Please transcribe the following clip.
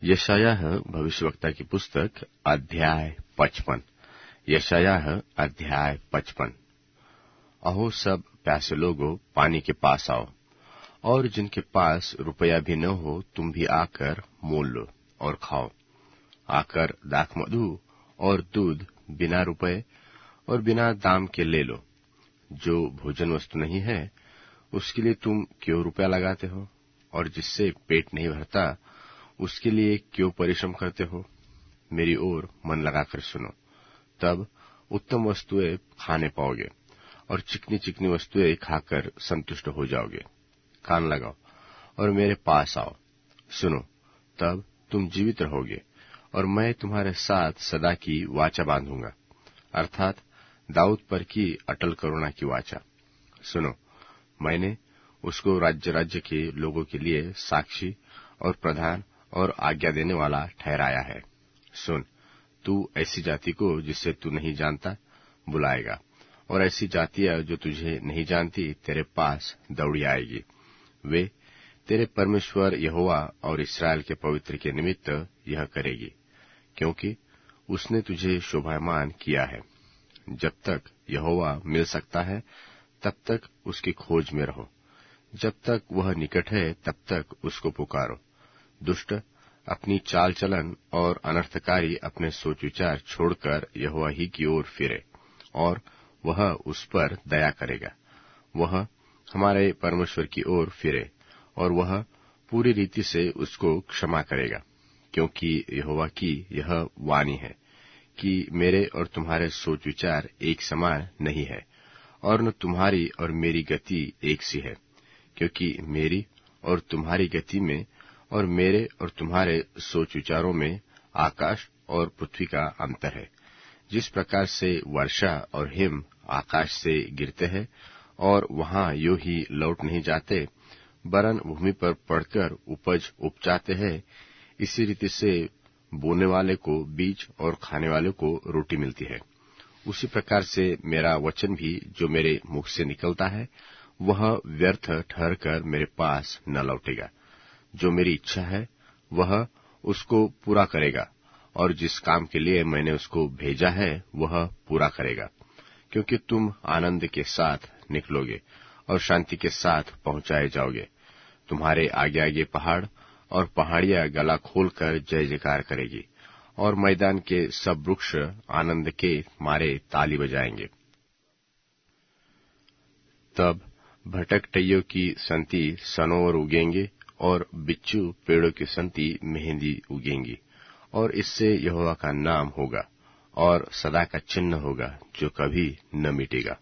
यशायाह भविष्यवक्ता की पुस्तक अध्याय 55। यशायाह अध्याय 55। अहो सब प्यासे लोगों, पानी के पास आओ, और जिनके पास रुपया भी न हो तुम भी आकर मोल लो और खाओ। आकर दाख मधु और दूध बिना रुपये और बिना दाम के ले लो। जो भोजन वस्तु नहीं है उसके लिए तुम क्यों रुपया लगाते हो, और जिससे पेट नहीं भरता उसके लिए क्यों परिश्रम करते हो। मेरी ओर मन लगाकर सुनो, तब उत्तम वस्तुएं खाने पाओगे और चिकनी चिकनी वस्तुएं खाकर संतुष्ट हो जाओगे। कान लगाओ और मेरे पास आओ, सुनो, तब तुम जीवित रहोगे, और मैं तुम्हारे साथ सदा की वाचा बांधूंगा, अर्थात दाऊद पर की अटल करुणा की वाचा। सुनो, मैंने उसको राज्य राज्य के लोगों के लिए साक्षी और प्रधान और आज्ञा देने वाला ठहराया है। सुन, तू ऐसी जाति को जिसे तू नहीं जानता बुलाएगा, और ऐसी जातियां जो तुझे नहीं जानती तेरे पास दौड़ी आएगी। वे तेरे परमेश्वर यहोवा और इस्राएल के पवित्र के निमित्त यह करेगी, क्योंकि उसने तुझे शोभायमान किया है। जब तक यहोवा मिल सकता है तब तक उसकी खोज में रहो, जब तक वह निकट है तब तक उसको पुकारो। दुष्ट अपनी चाल चलन और अनर्थकारी अपने सोच विचार छोड़कर यहोवा ही की ओर फिरे, और वह उस पर दया करेगा। वह हमारे परमेश्वर की ओर फिरे, और वह पूरी रीति से उसको क्षमा करेगा, क्योंकि यहोवा की यह वाणी है कि मेरे और तुम्हारे सोच विचार एक समान नहीं है, और न तुम्हारी और मेरी गति एक सी है। क्योंकि मेरी और तुम्हारी गति में और मेरे और तुम्हारे सोच विचारों में आकाश और पृथ्वी का अंतर है। जिस प्रकार से वर्षा और हिम आकाश से गिरते हैं और वहां यूं ही लौट नहीं जाते, वरन भूमि पर पड़कर उपज उपजाते हैं, इसी रीति से बोने वाले को बीज और खाने वाले को रोटी मिलती है। उसी प्रकार से मेरा वचन भी जो मेरे मुख से निकलता है वह व्यर्थ ठहरकर मेरे पास न लौटेगा। जो मेरी इच्छा है वह उसको पूरा करेगा, और जिस काम के लिए मैंने उसको भेजा है वह पूरा करेगा। क्योंकि तुम आनंद के साथ निकलोगे और शांति के साथ पहुंचाए जाओगे। तुम्हारे आगे आगे पहाड़ और पहाड़ियां गला खोलकर जय जयकार करेगी, और मैदान के सब वृक्ष आनंद के मारे ताली बजाएंगे। तब भटकटइयों की संति सनोवर उगेंगे, और बिच्छू पेड़ों की संति मेहंदी उगेंगी, और इससे यहोवा का नाम होगा और सदा का चिन्ह होगा जो कभी न मिटेगा।